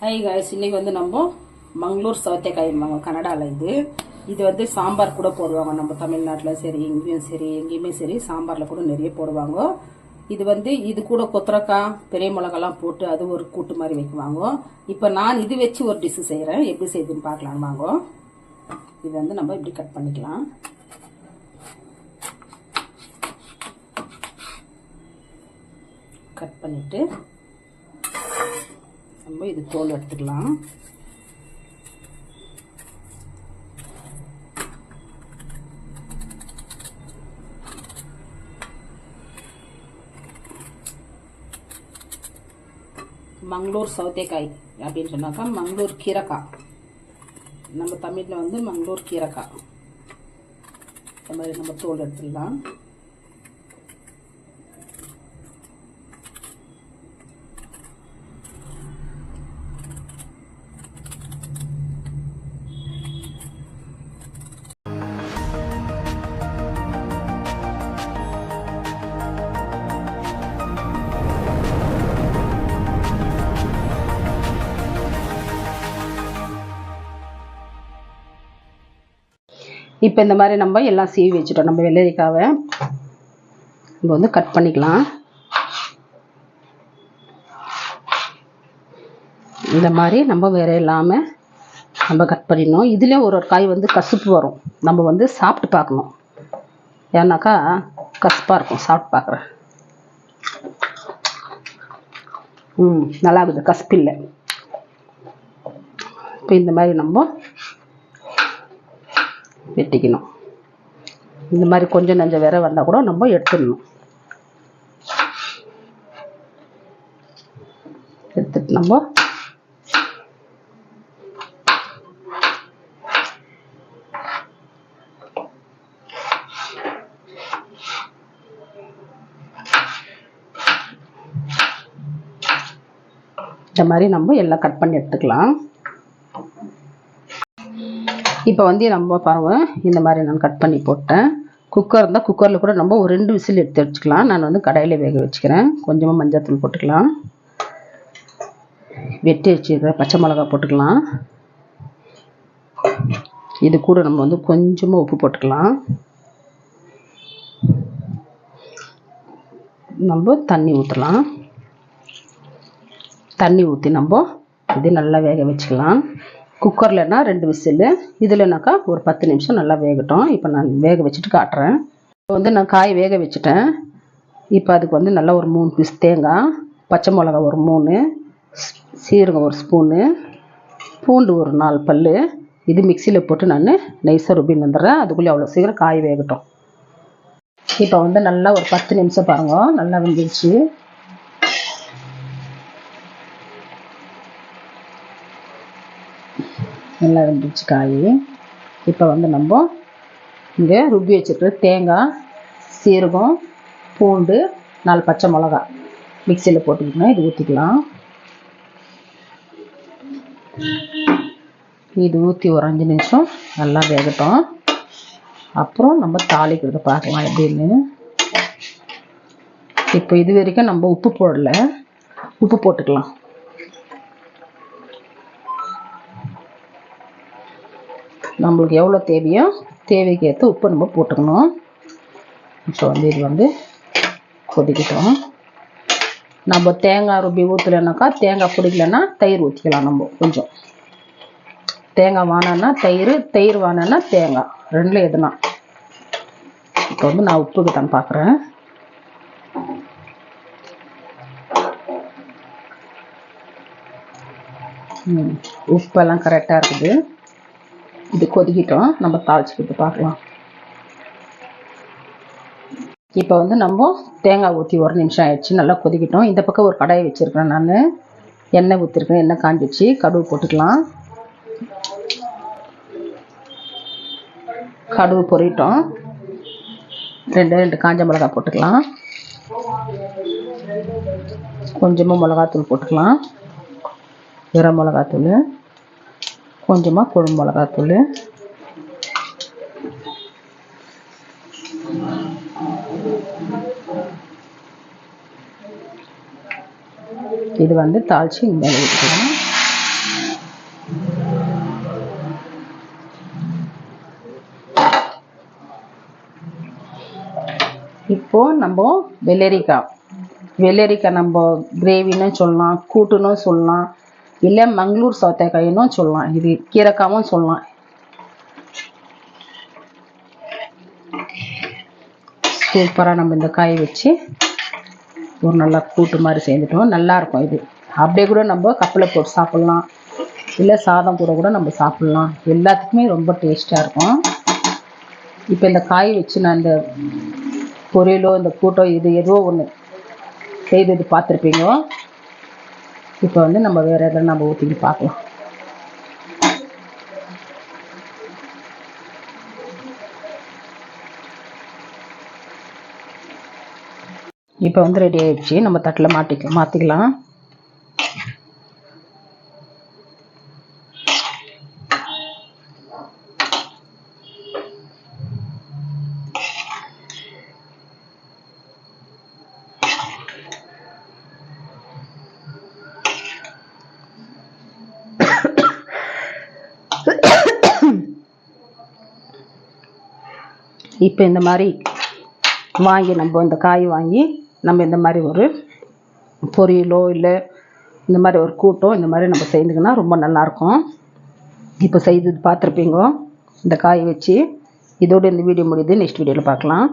Hi guys, இன்னைக்கு வந்து நம்ம மங்களூர் சௌத்தைக்காய் கனடாவில் இது வந்து சாம்பார் கூட போடுவாங்க. நம்ம தமிழ்நாட்டில் சரி, எங்கேயுமே சரி சாம்பாரில் கூட நிறைய போடுவாங்க. இது வந்து இது கூட கொத்தரக்காய் பெரிய மிளகாலாம் போட்டு அது ஒரு கூட்டு மாதிரி வைக்குவாங்க. இப்போ நான் இது வச்சு ஒரு டிஷ்ஷு செய்கிறேன். எப்படி செய்யுதுன்னு பார்க்கலாம் வாங்க. இது வந்து நம்ம இப்படி கட் பண்ணிக்கலாம். கட் பண்ணிவிட்டு நம்ம இது தோல் எடுத்துக்கலாம். மங்களூர் சௌத்தைக்காய் அப்படின்னு சொன்னாக்கா மங்களூர் கீரைக்காய், நம்ம தமிழில் வந்து மங்களூர் கீரைக்காய். இந்த மாதிரி நம்ம தோல் எடுத்துக்கலாம். இப்போ இந்த மாதிரி நம்ம எல்லாம் சீவி வச்சுட்டோம். நம்ம வெள்ளரிக்காவை நம்ம வந்து கட் பண்ணிக்கலாம். இந்த மாதிரி நம்ம வேற இல்லாமல் நம்ம கட் பண்ணிடணும். இதுலேயும் ஒரு காய் வந்து கசப்பு வரும். நம்ம வந்து சாப்பிட்டு பார்க்கணும். ஏன்னாக்கா கசப்பாக இருக்கும். சாப்பிட்டு பார்க்குறேன். நல்லா இருக்குது, கசப்பு இல்லை. இப்போ இந்த மாதிரி நம்ம வெட்டிக்கணும். இந்த மாதிரி கொஞ்சம் நஞ்சம் வேற வந்தால் கூட நம்ம எடுத்துடணும். எடுத்துட்டு நம்ம இந்த மாதிரி நம்ம எல்லாம் கட் பண்ணி எடுத்துக்கலாம். இப்போ வந்து நம்ம பாருங்க, இந்த மாதிரி நான் கட் பண்ணி போட்டேன். குக்கர் இருந்தால் குக்கரில் கூட நம்ம ஒரு 2 விசில் எடுத்து வச்சுக்கலாம். நான் வந்து கடாயில் வேக வச்சுக்கிறேன். கொஞ்சமாக மஞ்சள் போட்டுக்கலாம். வெட்டி வச்சுக்கிற பச்சை மிளகா போட்டுக்கலாம். இது கூட நம்ம வந்து கொஞ்சமாக உப்பு போட்டுக்கலாம். நம்ம தண்ணி ஊற்றலாம். தண்ணி ஊற்றி நம்ம இது நல்லா வேக வச்சுக்கலாம். குக்கர்லன்னா 2 விசில், இதுலனாக்கா ஒரு 10 நிமிஷம் நல்லா வேகட்டும். இப்போ நான் வேக வச்சுட்டு காட்டுறேன். இப்போ வந்து நான் காய் வேக வச்சுட்டேன். இப்போ அதுக்கு வந்து நல்லா ஒரு 3 பீஸ் தேங்காய், பச்சை மிளகா ஒரு 3, சீரகம் ஒரு ஸ்பூனு, பூண்டு ஒரு 4 பல், இது மிக்சியில் போட்டு நான் நைஸாக ருபின்னு வந்துடுறேன். அதுக்குள்ளே அவ்வளோ சீக்கிரம் காய் வேகட்டும். இப்போ வந்து நல்லா ஒரு 10 நிமிஷம் பாருங்க, நல்லா வெந்துருச்சு. நல்லா வெந்துருச்சு காய். இப்போ வந்து நம்ம இங்கே ருப்பி வச்சுருக்கிற தேங்காய், சீரகம், பூண்டு, 4 பச்சை மிளகா மிக்சியில் போட்டுக்கிட்டோம். இது ஊற்றிக்கலாம். இது ஊற்றி ஒரு 5 நிமிஷம் நல்லா வேகட்டும். அப்புறம் நம்ம தாளிக்கிறத பார்க்கலாம் எப்படின்னு. இப்போ இது வரைக்கும் நம்ம உப்பு போடல, உப்பு போட்டுக்கலாம். நம்மளுக்கு எவ்வளோ தேவையோ தேவைக்கு ஏற்ற உப்பு நம்ம போட்டுக்கணும். இப்போ வந்து இது வந்து கொதிக்கிட்டோம். நம்ம தேங்காய் ருபி ஊற்றலைனாக்கா, தேங்காய் பிடிக்கலன்னா தயிர் ஊற்றிக்கலாம். நம்ம கொஞ்சம் தேங்காய் வானன்னா தயிர், தயிர் வானன்னா தேங்காய், 2ல் எதுனா. இப்போ வந்து நான் உப்புக்கு தான் பார்க்குறேன். உப்பெல்லாம் கரெக்டாக இருக்குது. இது கொதிக்கிட்டோம். நம்ம தாளிச்சுக்கிட்டு பார்க்கலாம். இப்போ வந்து நம்ம தேங்காய் ஊற்றி 1 நிமிஷம் ஆயிடுச்சு. நல்லா கொதிக்கிட்டோம். இந்த பக்கம் ஒரு கடாயை வச்சுருக்கிறேன். நான் எண்ணெய் ஊற்றிருக்கேன். எண்ணெய் காஞ்சிச்சு. கடுகு போட்டுக்கலாம். கடுகு பொரிட்டோம். 2 காஞ்ச மிளகாய் போட்டுக்கலாம். கொஞ்சமாக மிளகாத்தூள் போட்டுக்கலாம். வெற மிளகாத்தூள், கொஞ்சமாக குழம்பு மிளகாத்தூள், இது வந்து தாளித்து மேலே ஊற்றிக்கலாம். இப்போது நம்ம வெள்ளரிக்காய் நம்ம கிரேவின்னு சொல்லலாம், கூட்டுன்னு சொல்லலாம், இல்லை மங்களூர் சௌத்தைக்காயின்னு சொல்லலாம், இது கீரைக்காவும் சொல்லலாம். சூப்பராக நம்ம இந்த காயை வச்சு ஒரு நல்லா கூட்டு மாதிரி சேர்ந்துட்டோம். நல்லாயிருக்கும் இது. அப்படியே கூட நம்ம கப்பில் போட்டு சாப்பிட்லாம், இல்லை சாதம் கூட நம்ம சாப்பிட்லாம். எல்லாத்துக்குமே ரொம்ப டேஸ்ட்டாக இருக்கும். இப்போ இந்த காய் வச்சு நான் இந்த பொரியலோ இந்த கூட்டோ இது ஏதோ ஒன்று செய்து பார்த்துருப்பீங்க. இப்போ வந்து நம்ம வேறு எதாவது நம்ம ஊற்றிட்டு பார்க்கலாம். இப்போ வந்து ரெடி ஆகிடுச்சு. நம்ம தட்டில் மாற்றிக்கலாம். இப்போ இந்த மாதிரி வாங்கி நம்ம இந்த காய் வாங்கி நம்ம இந்த மாதிரி ஒரு பொரியலோ இல்லை இந்த மாதிரி ஒரு கூட்டோ இந்த மாதிரி நம்ம செய்துங்கன்னா ரொம்ப நல்லாயிருக்கும். இப்போ செய்து பார்த்துருப்பீங்க இந்த காய் வச்சு. இதோடு இந்த வீடியோ முடியுது. நெக்ஸ்ட் வீடியோவில் பார்க்கலாம்.